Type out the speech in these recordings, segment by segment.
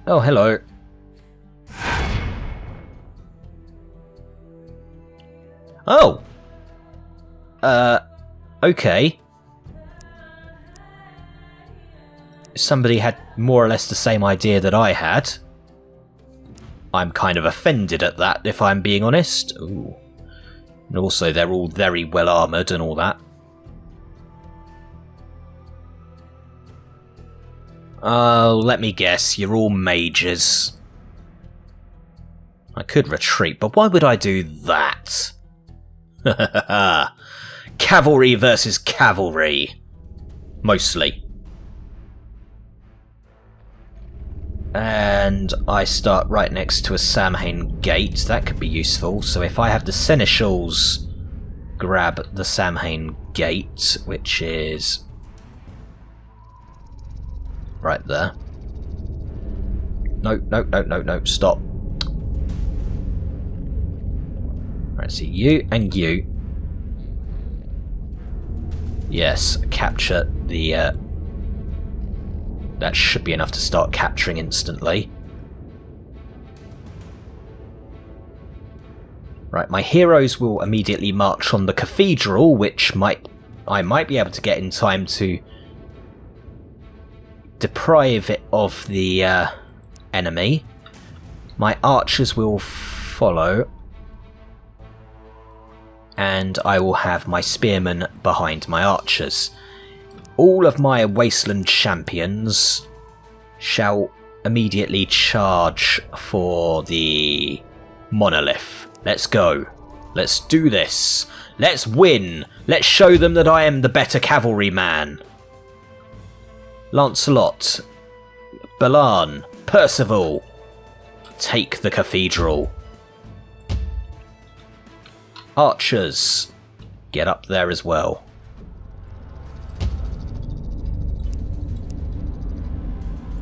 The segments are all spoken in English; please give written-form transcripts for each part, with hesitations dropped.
Oh, hello. Oh! Okay. Somebody had more or less the same idea that I had. I'm kind of offended at that, if I'm being honest. Ooh. And also, they're all very well armoured and all that. Oh, let me guess, you're all mages. I could retreat, but why would I do that? Cavalry versus cavalry. Mostly. And I start right next to a Samhain gate. That could be useful. So if I have the Seneschals grab the Samhain gate, which is right there. No, no, no, no, no, stop. Right, so you and you. Yes, capture the... that should be enough to start capturing instantly. Right, my heroes will immediately march on the cathedral, which I might be able to get in time to deprive it of the enemy. My archers will follow, and I will have my spearmen behind my archers. All of my wasteland champions shall immediately charge for the monolith. Let's go. Let's do this. Let's win. Let's show them that I am the better cavalryman. Lancelot, Balan, Percival, take the cathedral. Archers, get up there as well.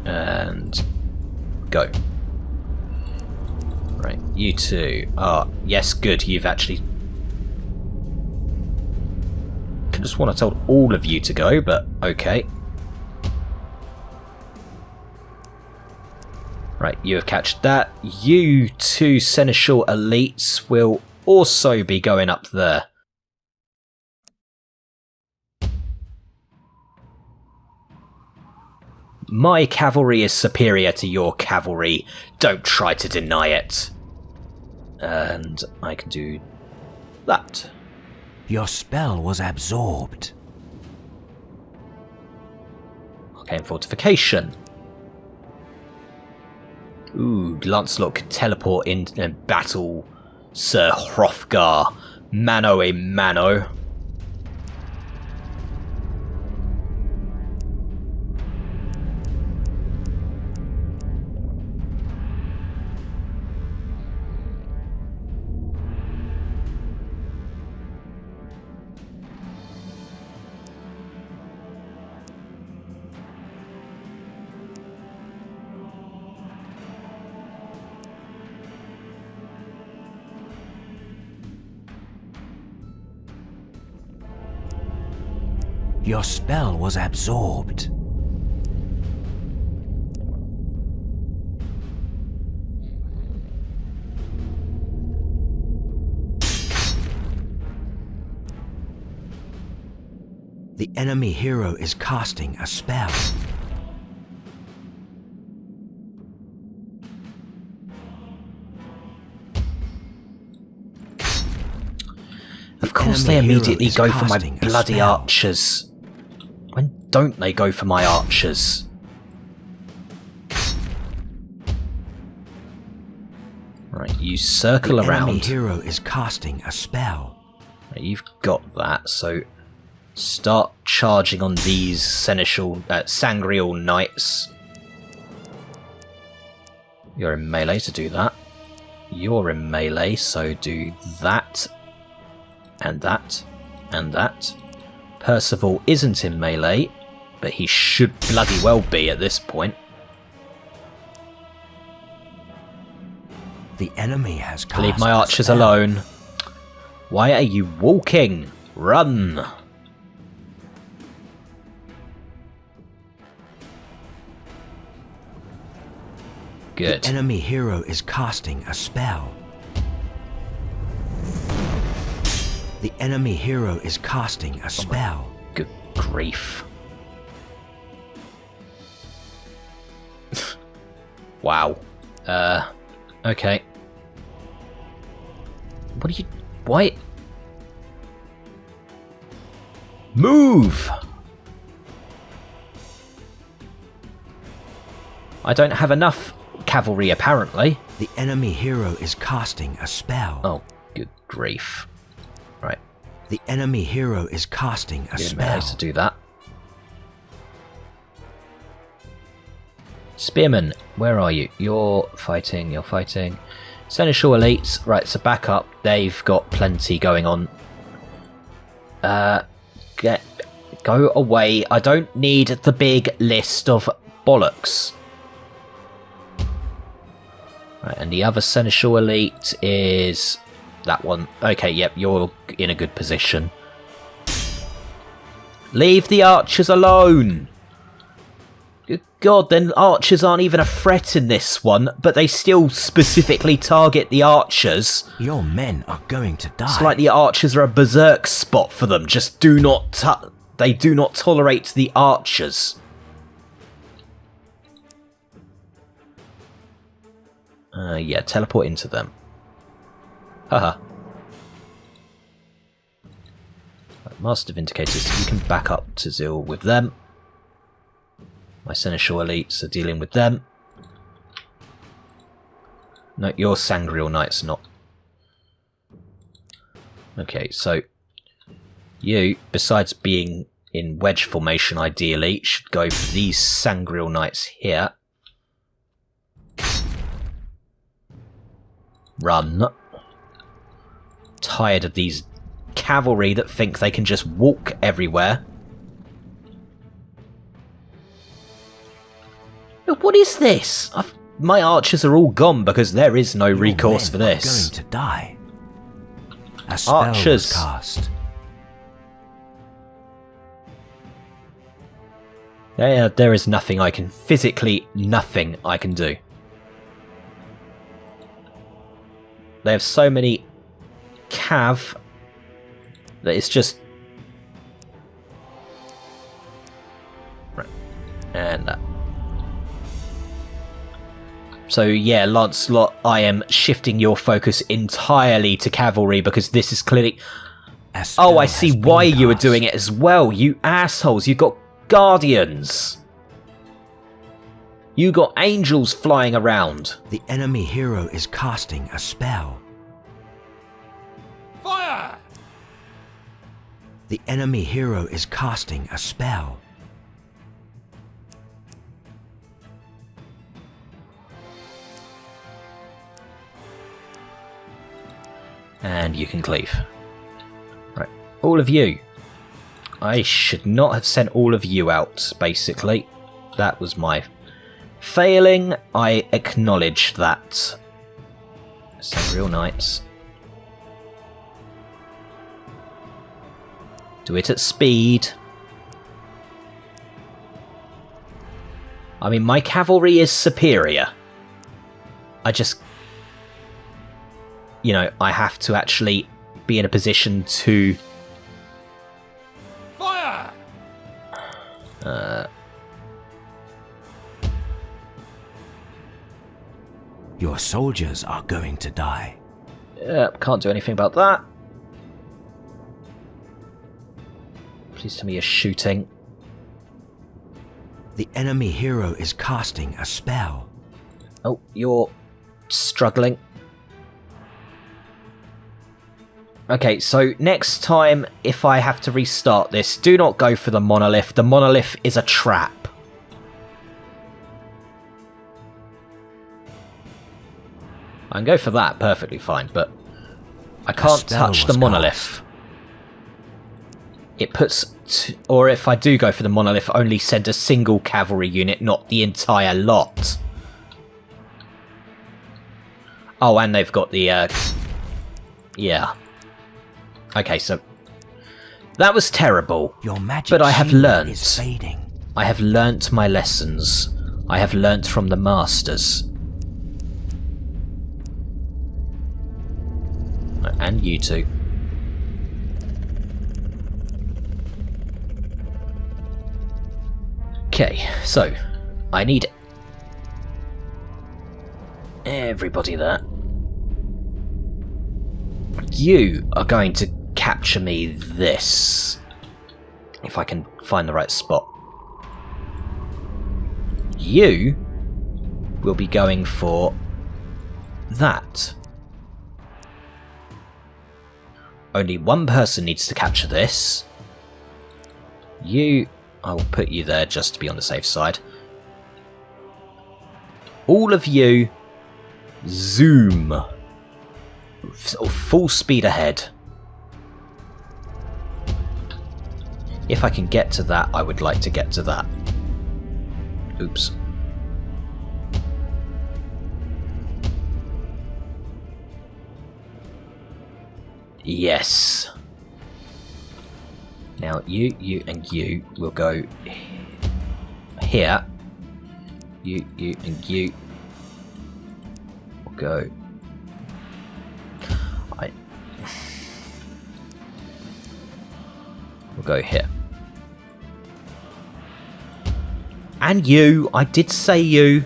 And go. Right, you two are... yes, good, you've actually... I just want to tell all of you to go, but okay. Right, you have catched that. You two Seneschal elites will also be going up there. My cavalry is superior to your cavalry. Don't try to deny it. And I can do that. Your spell was absorbed. Arcane Fortification. Ooh, Lancelot could teleport in and battle Sir Hrothgar mano a mano. Your spell was absorbed. The enemy hero is casting a spell. Of course they immediately go for my bloody archers. When don't they go for my archers? Right, you circle around. The enemy hero is casting a spell. Right, you've got that, so start charging on these Sangreal Knights. You're in melee to do that. You're in melee, so do that. And that. And that. Percival isn't in melee, but he should bloody well be at this point. The enemy has cast Leave my archers alone. Why are you walking? Run! Good. The enemy hero is casting a spell. The enemy hero is casting a spell. Good grief. Wow. Okay. What are you... Why? Move! I don't have enough cavalry, apparently. The enemy hero is casting a spell. Oh, good grief. Right. The enemy hero is casting a spell. Manage to do that. Spearman, where are you? You're fighting. Seneschal elites. Right, so back up. They've got plenty going on. Go away. I don't need the big list of bollocks. Right, and the other Seneschal elite is that one. Okay, yep, you're in a good position. Leave the archers alone! Good God, then archers aren't even a threat in this one, but they still specifically target the archers. Your men are going to die. It's like the archers are a berserk spot for them. Just do not... they do not tolerate the archers. Yeah, teleport into them. Haha. Right, Master Vindicators, you can back up to deal with them. My Seneschal elites are dealing with them. No, your Sangreal Knights are not. Okay, so you, besides being in wedge formation ideally, should go for these Sangreal Knights here. Run. Tired of these cavalry that think they can just walk everywhere. What is this? My archers are all gone because there is no recourse for this. Going to die. A spell Archers. was cast. There is nothing I can... Physically, nothing I can do. They have so many cav that it's just... Right. And that. So yeah, Lancelot, I am shifting your focus entirely to cavalry because this is clearly... Oh, I see why you were doing it as well, you assholes. You got guardians. You got angels flying around. The enemy hero is casting a spell. Fire! The enemy hero is casting a spell. And you can cleave. Right, all of you. I should not have sent all of you out, basically. That was my failing. I acknowledge that. Sangreal Knights. Do it at speed. I mean, my cavalry is superior. I just... You know, I have to actually be in a position to... Fire! Your soldiers are going to die. Can't do anything about that. Please tell me you're shooting. The enemy hero is casting a spell. Oh, you're struggling. Okay, so next time, if I have to restart this, do not go for the monolith. The monolith is a trap. I can go for that perfectly fine, but I can't touch the monolith. It puts... or if I do go for the monolith, only send a single cavalry unit, not the entire lot. Oh, and they've got the... yeah. Okay, so that was terrible. Your magic but I have learnt. Is fading. I have learnt my lessons. I have learnt from the masters. And you two. Okay, so I need everybody there. You are going to capture me this. If I can find the right spot. You will be going for that. Only one person needs to capture this. You, I will put you there just to be on the safe side. All of you, zoom. Full speed ahead. If I can get to that, I would like to get to that. Oops. Yes. Now you and you will go here. You and you will go. We'll go here. And you, I did say you.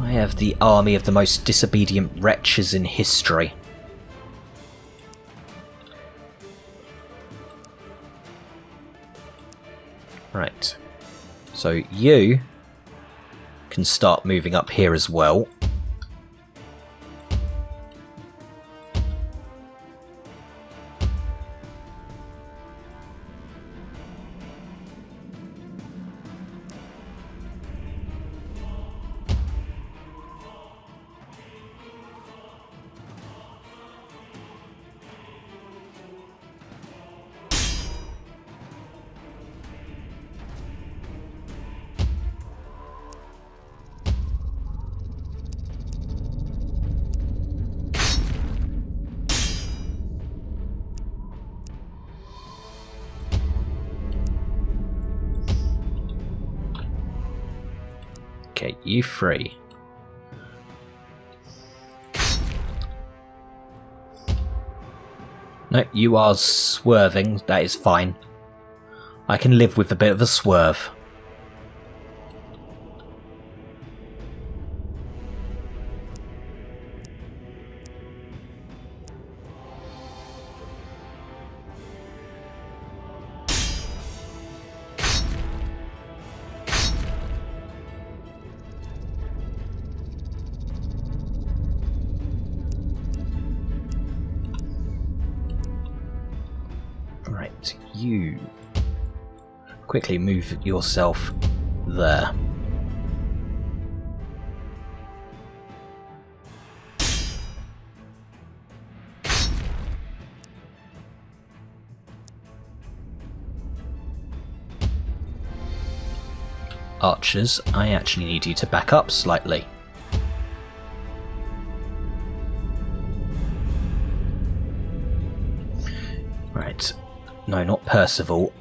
I have the army of the most disobedient wretches in history. Right. So you can start moving up here as well. Okay, you free. No, you are swerving. That is fine. I can live with a bit of a swerve. Right, you quickly move yourself there. Archers, I actually need you to back up slightly. Right. No, not Percival.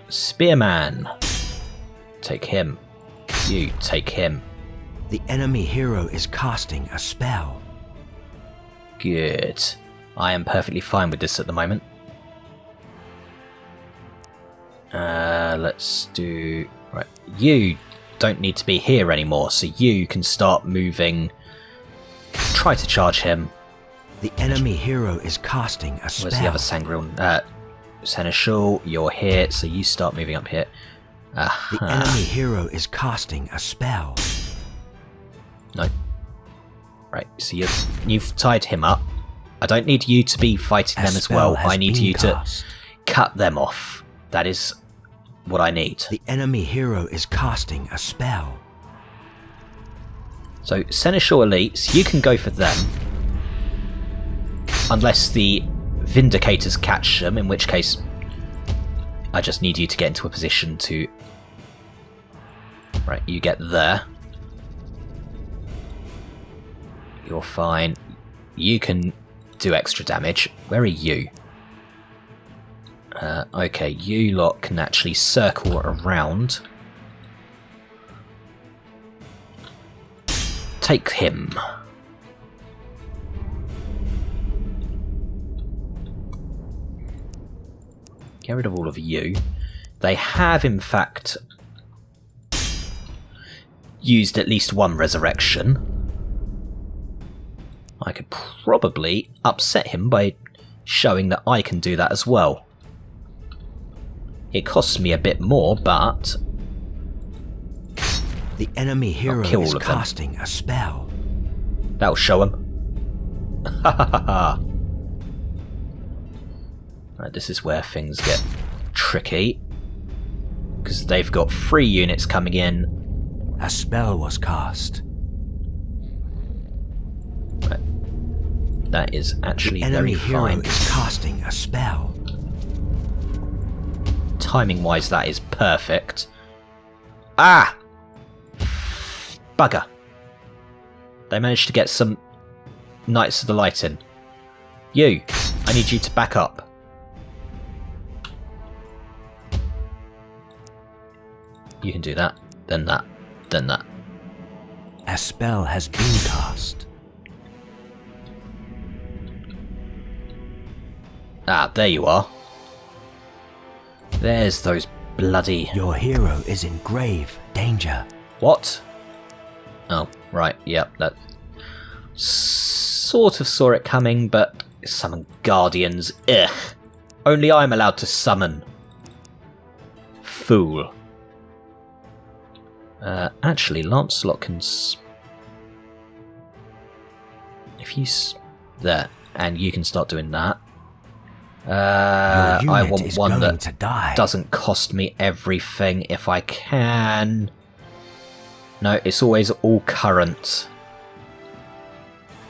Spearman. Take him. You take him. The enemy hero is casting a spell. Good. I am perfectly fine with this at the moment. Let's do... Right. You don't need to be here anymore, so you can start moving. Try to charge him. The enemy hero is casting a spell. Where's the other Sangreal? Seneschal, you're here, so you start moving up here. The enemy hero is casting a spell. No. Right, so you've tied him up. I don't need you to be fighting them as well. I need you to cut them off. That is what I need. The enemy hero is casting a spell. So, Seneschal elites, you can go for them. Unless the Vindicators catch them, in which case I just need you to get into a position to... Right, you get there. You're fine. You can do extra damage. Where are you? Okay, you lot can actually circle around. take him. Get rid of all of you. They have, in fact, used at least one resurrection. I could probably upset him by showing that I can do that as well. It costs me a bit more, but the enemy hero is casting a spell. That'll show him. Ha ha ha ha. Right, this is where things get tricky. Because they've got 3 units coming in. A spell was cast. Right. That is actually the enemy very hero fine. Is casting a spell. Timing-wise, that is perfect. Ah! Bugger. They managed to get some Knights of the Light in. You, I need you to back up. You can do that, then that, then that. A spell has been cast. Ah, there you are. There's those bloody... Your hero is in grave danger. What? Oh, right, yep, that... Sort of saw it coming, but... Summon Guardians, ugh. Only I'm allowed to summon. Fool. Actually, Lancelot can... If you... There, and you can start doing that. I want one that doesn't cost me everything if I can. No, it's always all current.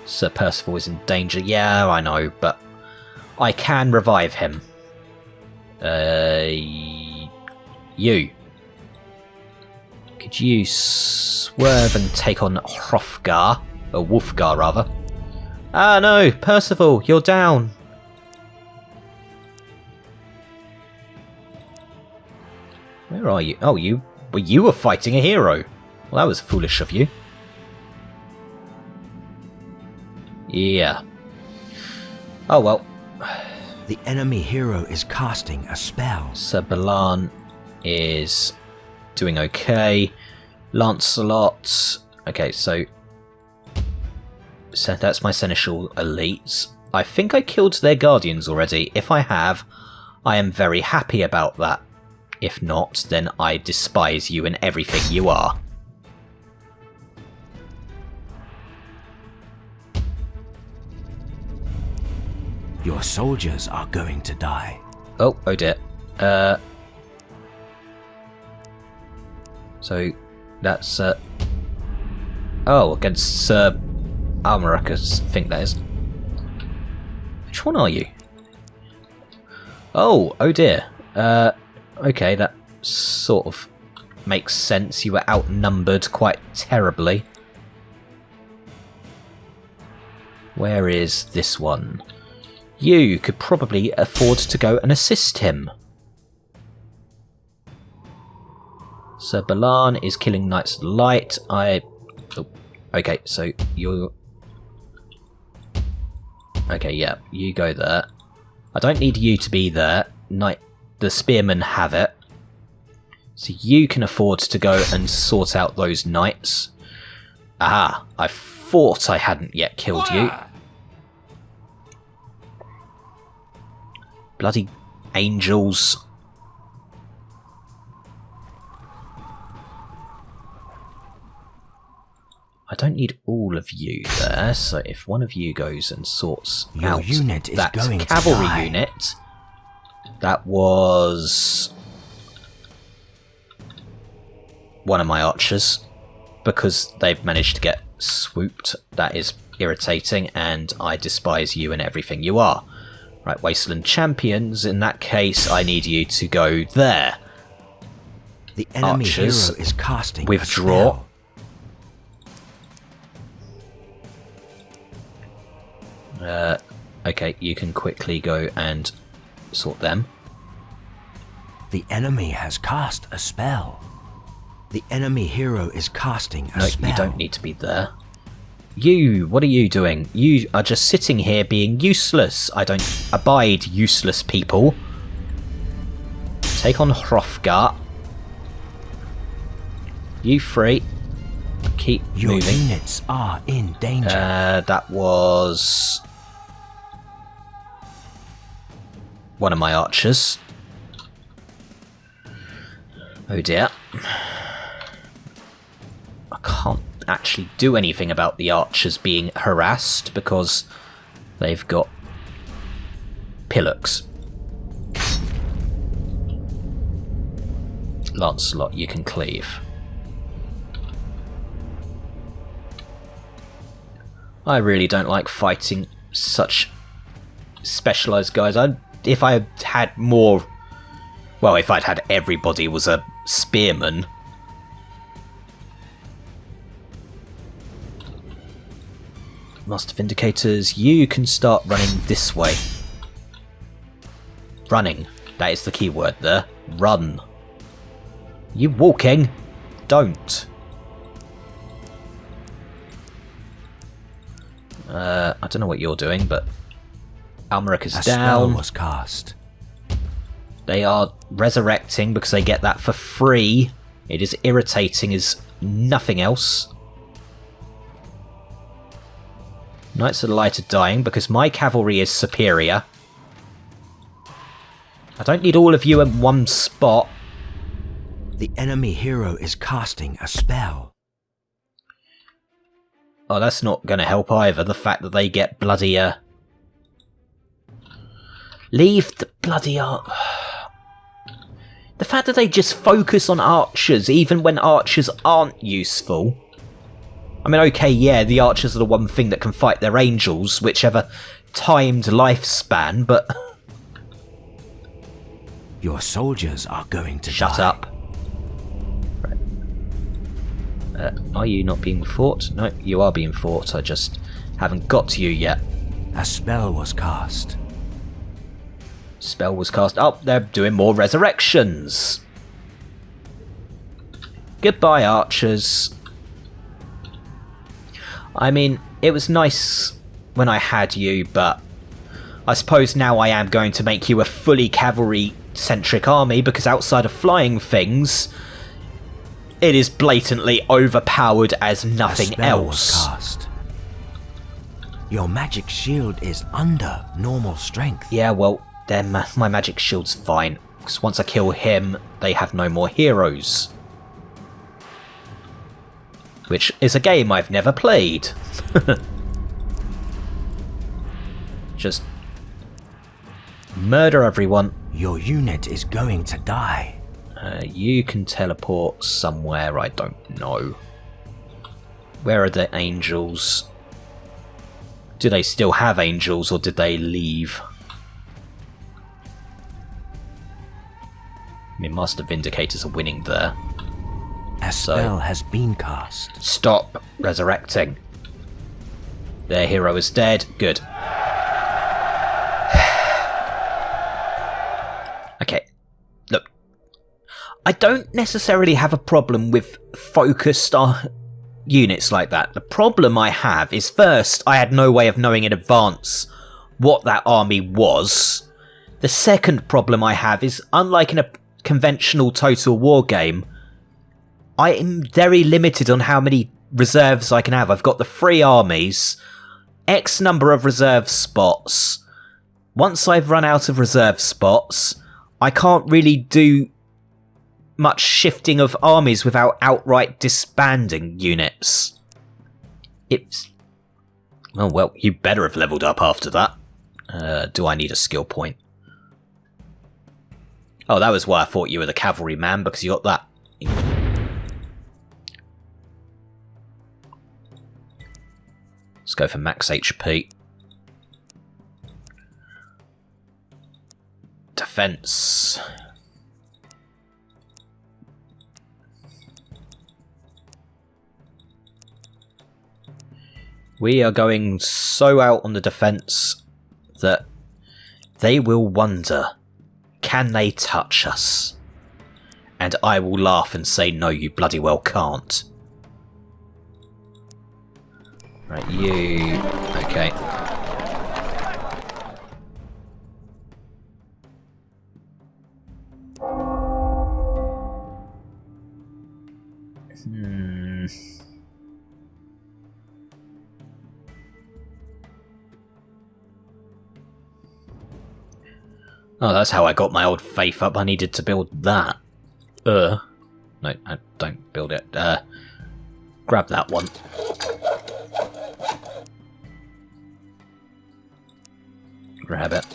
Sir Percival is in danger. Yeah, I know, but I can revive him. You. Could you swerve and take on Hrothgar? Or Wolfgar, rather. Ah, no, Percival, you're down. Where are you? Oh, you were fighting a hero. Well, that was foolish of you. Yeah. Oh, well. The enemy hero is casting a spell. Sir Balan is doing okay. Lancelot... Okay, so that's my Seneschal elites. I think I killed their Guardians already. If I have, I am very happy about that. If not, then I despise you and everything you are. Your soldiers are going to die. Oh dear. So, that's, against Sir Almaracus, I think that is. Which one are you? Oh dear. Okay, that sort of makes sense. You were outnumbered quite terribly. Where is this one? You could probably afford to go and assist him. Sir Balan is killing Knights of the Light. Okay, so you're... Okay, yeah, you go there. I don't need you to be there. The spearmen have it. So you can afford to go and sort out those knights. Aha, I thought I hadn't yet killed you. Bloody angels. I don't need all of you there, so if one of you goes and sorts out that cavalry unit, that was one of my archers, because they've managed to get swooped. That is irritating, and I despise you and everything you are. Right, Wasteland Champions, in that case, I need you to go there. The enemy Archers, hero is casting withdraw. Okay, you can quickly go and sort them. The enemy has cast a spell. The enemy hero is casting a spell. No, you don't need to be there. You, what are you doing? You are just sitting here being useless. I don't abide useless people. Take on Hrothgar. You free. Keep moving. Your units are in danger. That was one of my archers. Oh dear. I can't actually do anything about the archers being harassed because they've got pillocks. Lancelot, you can cleave. I really don't like fighting such specialised guys. If I had more... Well, if I'd had everybody was a spearman... Master Vindicators, you can start running this way. Running. That is the key word there. Run. You walking? Don't. I don't know what you're doing, but Almeric is down. A spell was cast. They are resurrecting because they get that for free. It is irritating as nothing else. Knights of the Light are dying because my cavalry is superior. I don't need all of you in one spot. The enemy hero is casting a spell. Oh, that's not going to help either. The fact that they get bloody... Leave the bloody... The fact that they just focus on archers, even when archers aren't useful. I mean, okay, yeah, the archers are the one thing that can fight their angels, whichever timed lifespan, but... Your soldiers are going to Shut die. up. Right. Are you not being fought? No, you are being fought. I just haven't got to you yet. A spell was cast. Spell was cast. Oh, they're doing more resurrections. Goodbye, archers. I mean, it was nice when I had you, but I suppose now I am going to make you a fully cavalry-centric army, because outside of flying things, it is blatantly overpowered as nothing A spell else. was cast. Your magic shield is under normal strength. Yeah, well, then my magic shield's fine, because once I kill him, they have no more heroes. Which is a game I've never played. Just murder everyone. Your unit is going to die. You can teleport somewhere, I don't know. Where are the angels? Do they still have angels, or did they leave? I mean, Master Vindicators are winning there. A spell has been cast. Stop resurrecting. Their hero is dead. Good. Okay. Look. I don't necessarily have a problem with focused units like that. The problem I have is, first, I had no way of knowing in advance what that army was. The second problem I have is, unlike in a conventional Total War game, I am very limited on how many reserves I can have. I've got the 3 armies, X number of reserve spots. Once I've run out of reserve spots, I can't really do much shifting of armies without outright disbanding units. It's... Oh, well, you better have leveled up after that. Do I need a skill point? Oh, that was why I thought you were the cavalry man, because you got that. Let's go for max HP. Defense. We are going so out on the defense that they will wonder, can they touch us? And I will laugh and say, no, you bloody well can't. Right, you... Okay. Oh, that's how I got my old faith up. I needed to build that. No, don't build it. Grab that one. Grab it.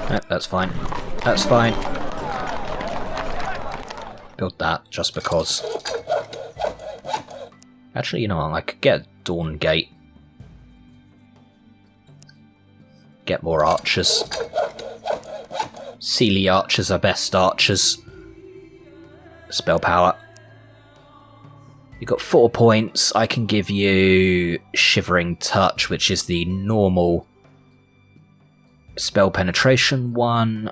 No, that's fine. That's fine. Build that, just because. Actually, you know what? I could get a Dawn Gate. Get more archers. Sealy archers are best archers. Spell power. You've got 4 points. I can give you Shivering Touch, which is the normal spell penetration one.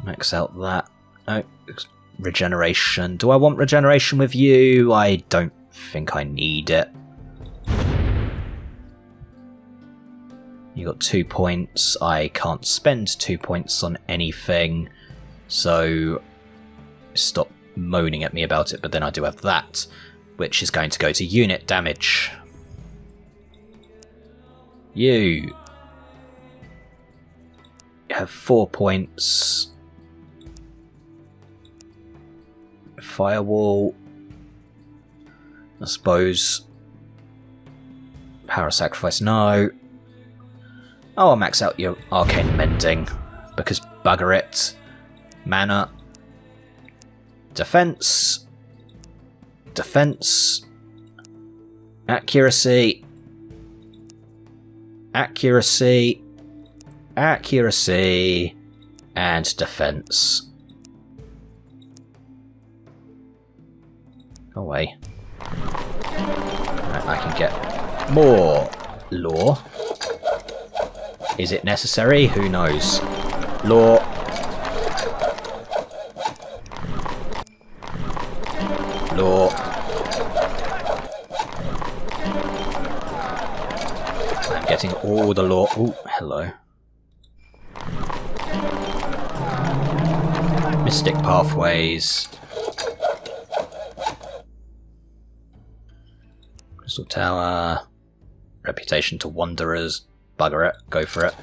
Max out that. Oh, regeneration. Do I want regeneration with you? I don't think I need it. You got 2 points. I can't spend 2 points on anything, so stop moaning at me about it. But then I do have that, which is going to go to unit damage. You have 4 points. Firewall. I suppose. Power sacrifice, no. Oh, I'll max out your arcane mending, because bugger it. Mana. Defense. Defense. Accuracy. Accuracy. Accuracy. And defense. Go away. Right, I can get more law. Is it necessary? Who knows? Law. Law. I'm getting all the law. Ooh, hello. Mystic pathways. Crystal Tower. Reputation to Wanderers. Bugger it. Go for it.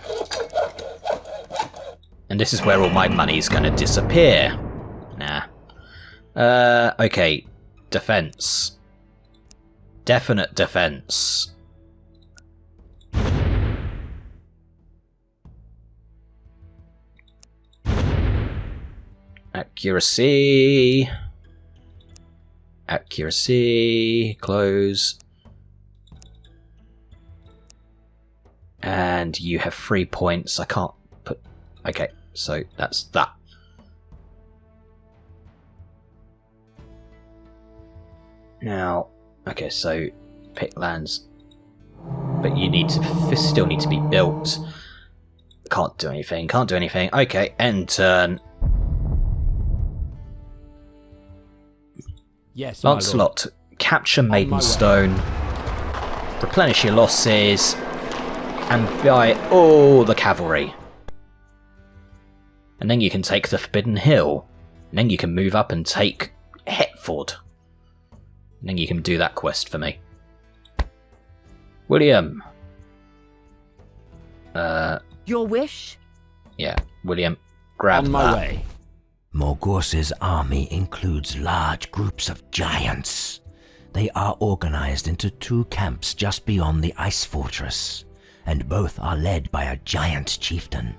And this is where all my money's gonna disappear. Nah. Okay. Defense. Definite defense. Accuracy. Accuracy. Close. And you have 3 points. I can't put... Okay, so that's that. Now, okay, so pick lands. But you need to... still need to be built. Can't do anything, can't do anything. Okay, end turn. Yes, Lancelot, capture Maidenstone. Replenish your losses. And buy all the cavalry. And then you can take the Forbidden Hill. And then you can move up and take Hetford. And then you can do that quest for me. William. Your wish? Yeah, William, grab On my that. way. Morgause's army includes large groups of giants. They are organized into 2 camps just beyond the ice fortress, and both are led by a giant chieftain.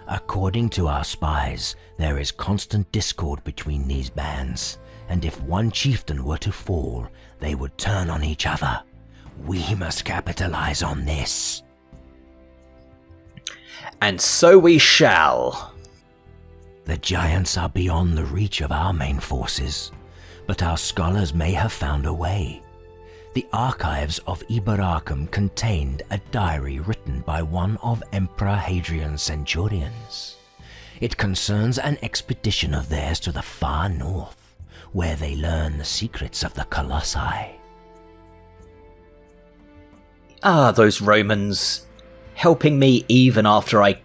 According to our spies, there is constant discord between these bands, and if one chieftain were to fall, they would turn on each other. We must capitalize on this. And so we shall. The giants are beyond the reach of our main forces, but our scholars may have found a way. The archives of Iberacum contained a diary written by one of Emperor Hadrian's centurions. It concerns an expedition of theirs to the far north, where they learn the secrets of the Colossi. Ah, those Romans, helping me even after I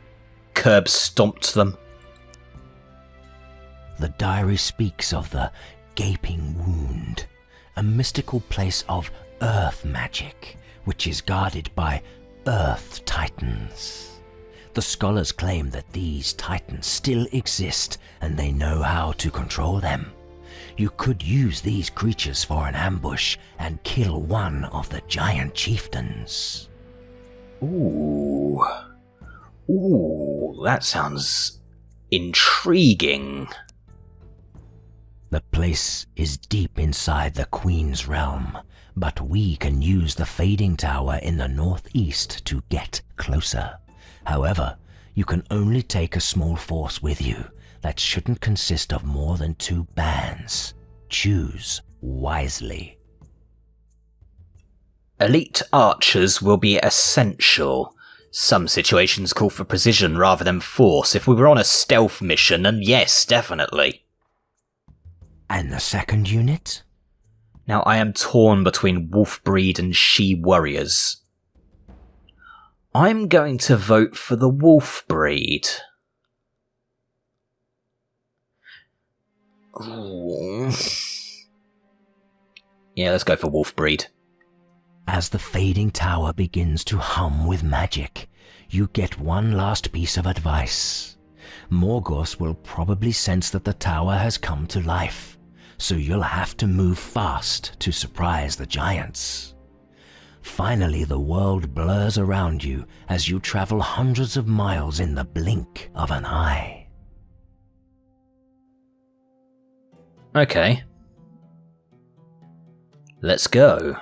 curb-stomped them. The diary speaks of the Gaping Wound, a mystical place of earth magic, which is guarded by Earth Titans. The scholars claim that these Titans still exist and they know how to control them. You could use these creatures for an ambush and kill one of the giant chieftains. Ooh, that sounds intriguing. The place is deep inside the Queen's realm, but we can use the Fading Tower in the northeast to get closer. However, you can only take a small force with you that shouldn't consist of more than 2 bands. Choose wisely. Elite archers will be essential. Some situations call for precision rather than force. If we were on a stealth mission, then yes, definitely. And the second unit? Now I am torn between wolf breed and she warriors. I'm going to vote for the wolf breed. Ooh. Yeah, let's go for wolf breed. As the Fading Tower begins to hum with magic, you get one last piece of advice. Morgos will probably sense that the tower has come to life, so you'll have to move fast to surprise the giants. Finally, the world blurs around you as you travel hundreds of miles in the blink of an eye. Okay. Let's go.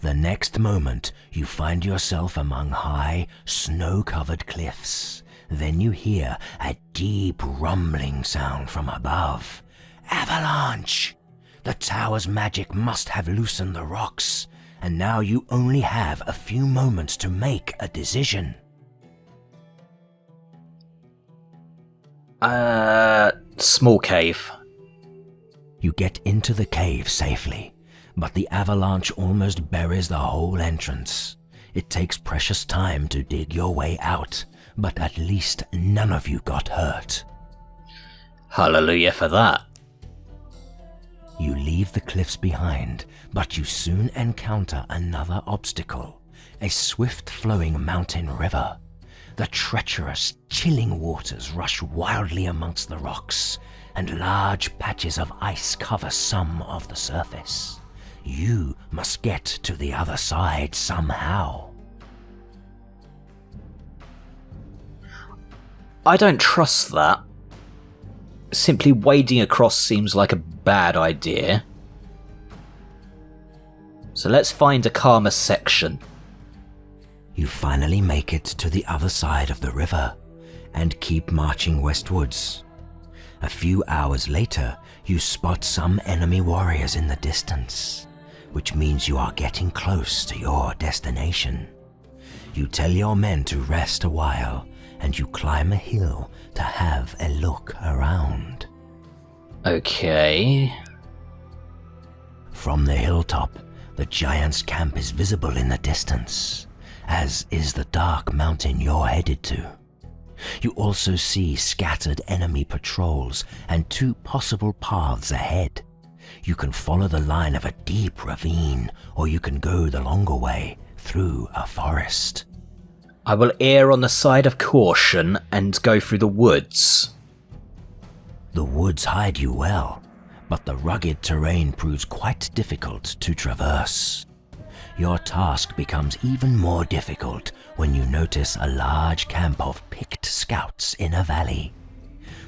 The next moment, you find yourself among high, snow-covered cliffs. Then you hear a deep rumbling sound from above. Avalanche! The tower's magic must have loosened the rocks, and now you only have a few moments to make a decision. Small cave. You get into the cave safely, but the avalanche almost buries the whole entrance. It takes precious time to dig your way out, but at least none of you got hurt. Hallelujah for that. You leave the cliffs behind, but you soon encounter another obstacle, a swift-flowing mountain river. The treacherous, chilling waters rush wildly amongst the rocks, and large patches of ice cover some of the surface. You must get to the other side somehow. I don't trust that. Simply wading across seems like a bad idea. So let's find a calmer section. You finally make it to the other side of the river and keep marching westwards. A few hours later, you spot some enemy warriors in the distance, which means you are getting close to your destination. You tell your men to rest a while, and you climb a hill to have a look around. Okay. From the hilltop, the giant's camp is visible in the distance, as is the dark mountain you're headed to. You also see scattered enemy patrols and 2 possible paths ahead. You can follow the line of a deep ravine, or you can go the longer way through a forest. I will err on the side of caution and go through the woods. The woods hide you well, but the rugged terrain proves quite difficult to traverse. Your task becomes even more difficult when you notice a large camp of picked scouts in a valley.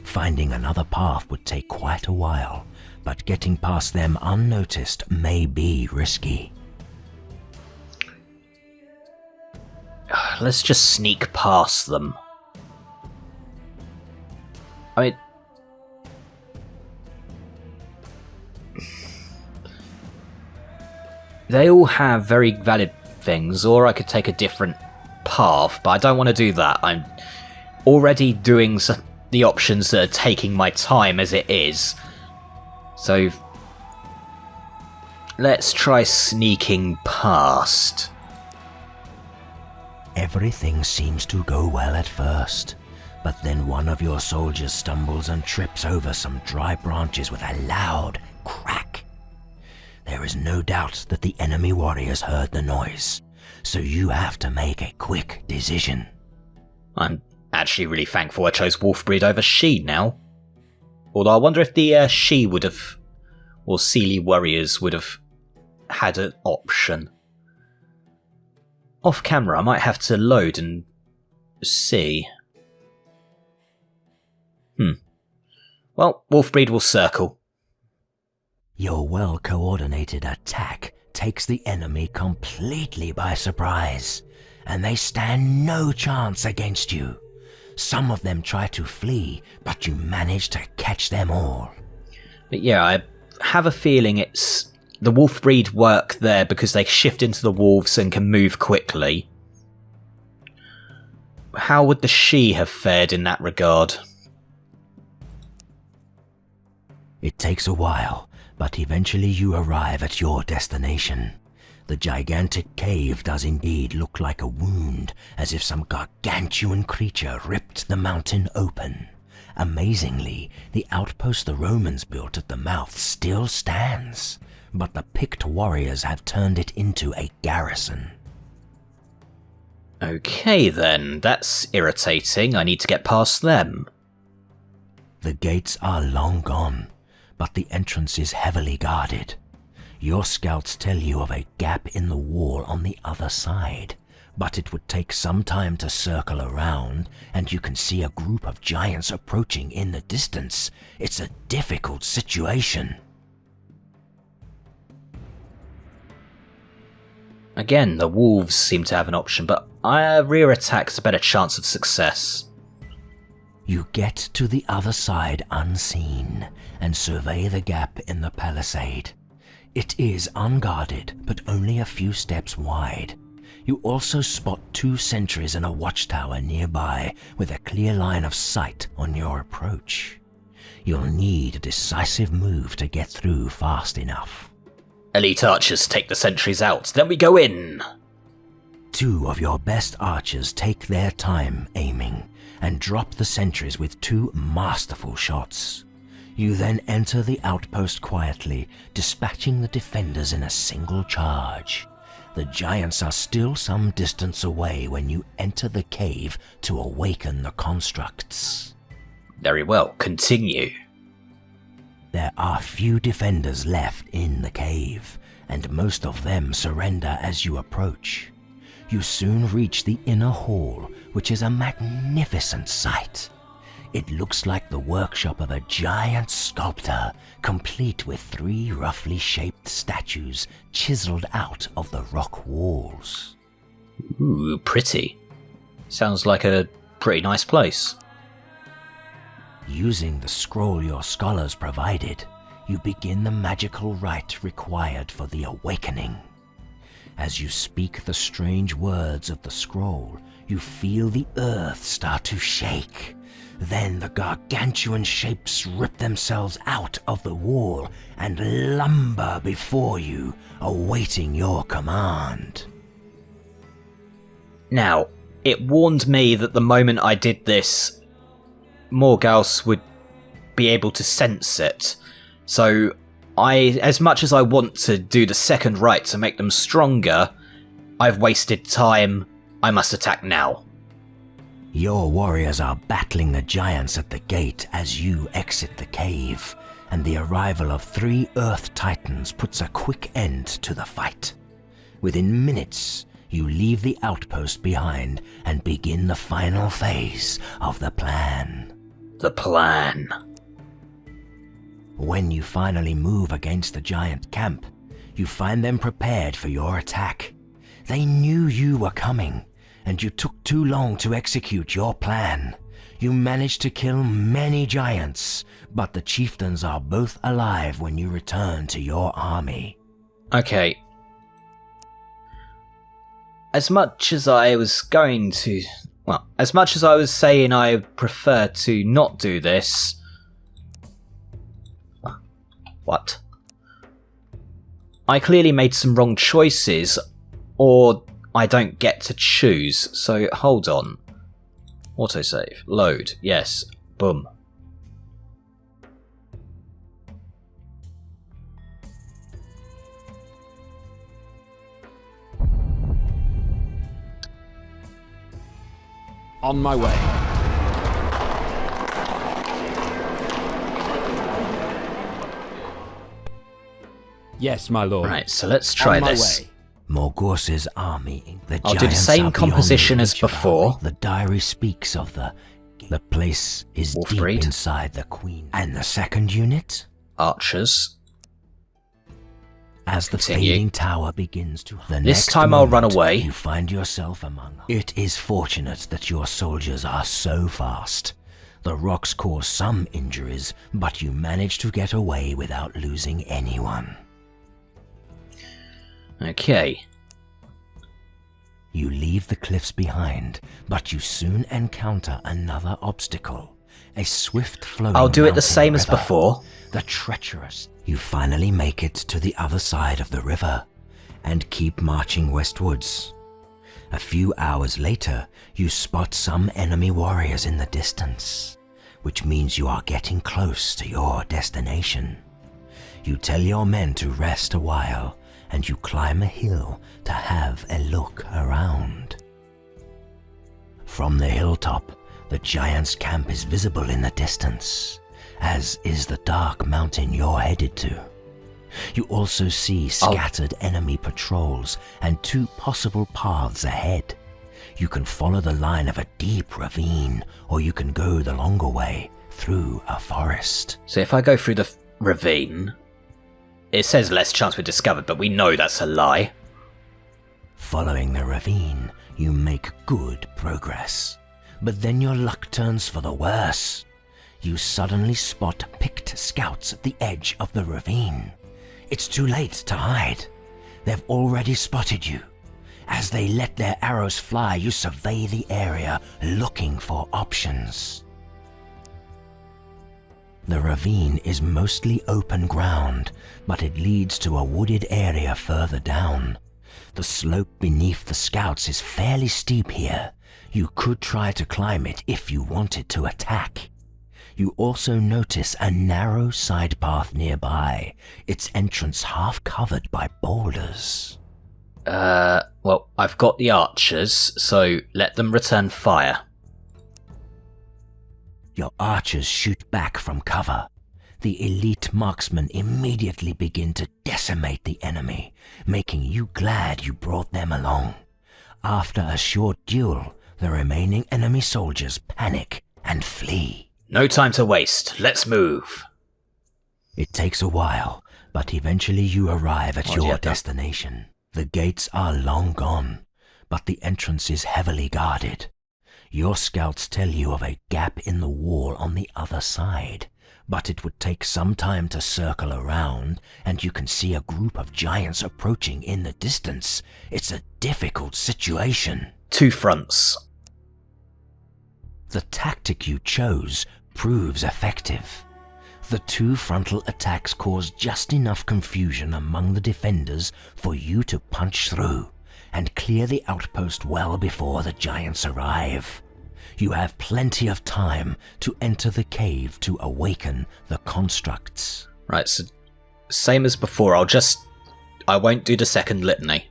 Finding another path would take quite a while, but getting past them unnoticed may be risky. Let's just sneak past them. I mean... They all have very valid things, or I could take a different path, but I don't want to do that. I'm already doing the options that are taking my time as it is. So let's try sneaking past. Everything seems to go well at first, but then one of your soldiers stumbles and trips over some dry branches with a loud crack. There is no doubt that the enemy warriors heard the noise, so you have to make a quick decision. I'm actually really thankful I chose Wolfbreed over She now. Although I wonder if the She would have, or Seelie warriors would have had an option. Off camera, I might have to load and see. Well, Wolfbreed will circle. Your well-coordinated attack takes the enemy completely by surprise, and they stand no chance against you. Some of them try to flee, but you manage to catch them all. But yeah, I have a feeling it's the Wolfbreed work there because they shift into the wolves and can move quickly. How would the She have fared in that regard? It takes a while, but eventually you arrive at your destination. The gigantic cave does indeed look like a wound, as if some gargantuan creature ripped the mountain open. Amazingly, the outpost the Romans built at the mouth still stands, but the picked warriors have turned it into a garrison. Okay then, that's irritating. I need to get past them. The gates are long gone, but the entrance is heavily guarded. Your scouts tell you of a gap in the wall on the other side, but it would take some time to circle around, and you can see a group of giants approaching in the distance. It's a difficult situation. Again, the wolves seem to have an option, but rear attack's a better chance of success. You get to the other side unseen and survey the gap in the palisade. It is unguarded, but only a few steps wide. You also spot 2 sentries and a watchtower nearby with a clear line of sight on your approach. You'll need a decisive move to get through fast enough. Elite archers take the sentries out, then we go in. 2 of your best archers take their time aiming and drop the sentries with 2 masterful shots. You then enter the outpost quietly, dispatching the defenders in a single charge. The giants are still some distance away when you enter the cave to awaken the constructs. Very well, continue. There are few defenders left in the cave, and most of them surrender as you approach. You soon reach the inner hall, which is a magnificent sight. It looks like the workshop of a giant sculptor, complete with 3 roughly shaped statues chiseled out of the rock walls. Ooh, pretty. Sounds like a pretty nice place. Using the scroll your scholars provided, you begin the magical rite required for the awakening. As you speak the strange words of the scroll, you feel the earth start to shake. Then the gargantuan shapes rip themselves out of the wall and lumber before you, awaiting your command. Now, it warned me that the moment I did this, Morgause would be able to sense it. So, as much as I want to do the second rite to make them stronger, I've wasted time. I must attack now. Your warriors are battling the giants at the gate as you exit the cave, and the arrival of 3 Earth Titans puts a quick end to the fight. Within minutes, you leave the outpost behind and begin the final phase of the plan. The plan. When you finally move against the giant camp, you find them prepared for your attack. They knew you were coming, and you took too long to execute your plan. You managed to kill many giants, but the chieftains are both alive when you return to your army. Okay, as much as I was going to... Well, as much as I was saying I prefer to not do this... What? I clearly made some wrong choices, or I don't get to choose, so hold on. Autosave. Load. Yes. Boom. On my way. Yes, my lord. Right, so let's try this. Morgause's army. I'll do the same composition as before. The diary speaks of the place is deep inside the queen. And the second unit? Archers. As the fading tower begins to... This time I'll run away. You find yourself among... It is fortunate that your soldiers are so fast. The rocks cause some injuries, but you manage to get away without losing anyone. Okay. You leave the cliffs behind, but you soon encounter another obstacle. A swift flowing I'll do it the same river, as before. The treacherous. You finally make it to the other side of the river and keep marching westwards. A few hours later, you spot some enemy warriors in the distance, which means you are getting close to your destination. You tell your men to rest a while, and you climb a hill to have a look around. From the hilltop, the giant's camp is visible in the distance, as is the dark mountain you're headed to. You also see scattered enemy patrols and two possible paths ahead. You can follow the line of a deep ravine, or you can go the longer way through a forest. So if I go through the ravine, it says less chance we're discovered, but we know that's a lie. Following the ravine, you make good progress. But then your luck turns for the worse. You suddenly spot picked scouts at the edge of the ravine. It's too late to hide. They've already spotted you. As they let their arrows fly, you survey the area, looking for options. The ravine is mostly open ground, but it leads to a wooded area further down. The slope beneath the scouts is fairly steep here. You could try to climb it if you wanted to attack. You also notice a narrow side path nearby, its entrance half covered by boulders. Well, I've got the archers, so let them return fire. Your archers shoot back from cover. The elite marksmen immediately begin to decimate the enemy, making you glad you brought them along. After a short duel, the remaining enemy soldiers panic and flee. No time to waste. Let's move. It takes a while, but eventually you arrive at your destination. The gates are long gone, but the entrance is heavily guarded. Your scouts tell you of a gap in the wall on the other side, but it would take some time to circle around, and you can see a group of giants approaching in the distance. It's a difficult situation. Two fronts. The tactic you chose proves effective. The two frontal attacks cause just enough confusion among the defenders for you to punch through and clear the outpost well before the giants arrive. You have plenty of time to enter the cave to awaken the constructs. Right, so same as before, I won't do the second litany.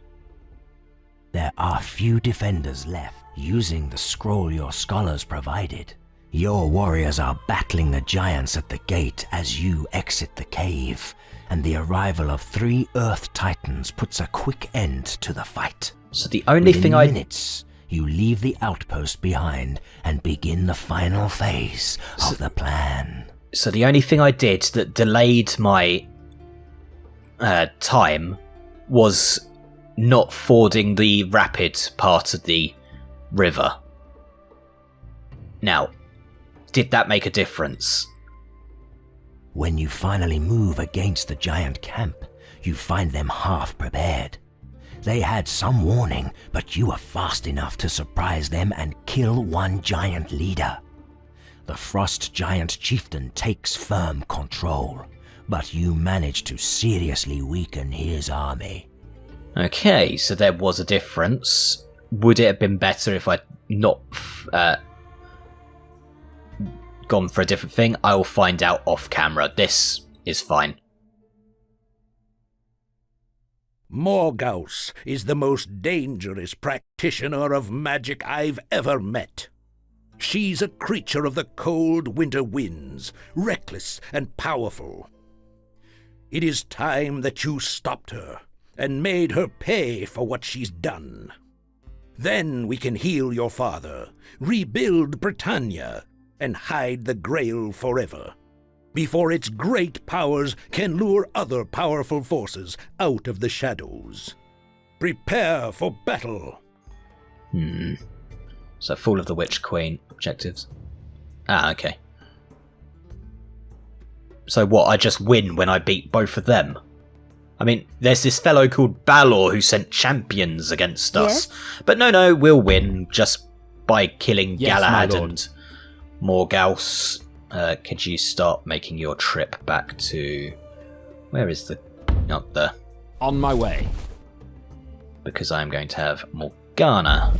There are few defenders left using the scroll your scholars provided. Your warriors are battling the giants at the gate as you exit the cave, and the arrival of 3 Earth Titans puts a quick end to the fight. So the only thing minutes, you leave the outpost behind and begin the final phase of the plan. So the only thing I did that delayed my time was not fording the rapid part of the river. Now, did that make a difference? When you finally move against the giant camp, you find them half prepared. They had some warning, but you were fast enough to surprise them and kill one giant leader. The Frost Giant Chieftain takes firm control, but you managed to seriously weaken his army. Okay, so there was a difference. Would it have been better if I'd not gone for a different thing? I will find out off camera. This is fine. Morgause is the most dangerous practitioner of magic I've ever met. She's a creature of the cold winter winds, reckless and powerful. It is time that you stopped her and made her pay for what she's done. Then we can heal your father, rebuild Britannia, and hide the Grail forever, before its great powers can lure other powerful forces out of the shadows. Prepare for battle. So Fall of the Witch Queen objectives. Ah, okay. So what, I just win when I beat both of them? I mean, there's this fellow called Balor who sent champions against us. Yes? But no, we'll win just by killing Yes, my Galahad lord. and Morgause. Could you start making your trip back to... Where is the... Not there. On my way. Because I'm going to have Morgana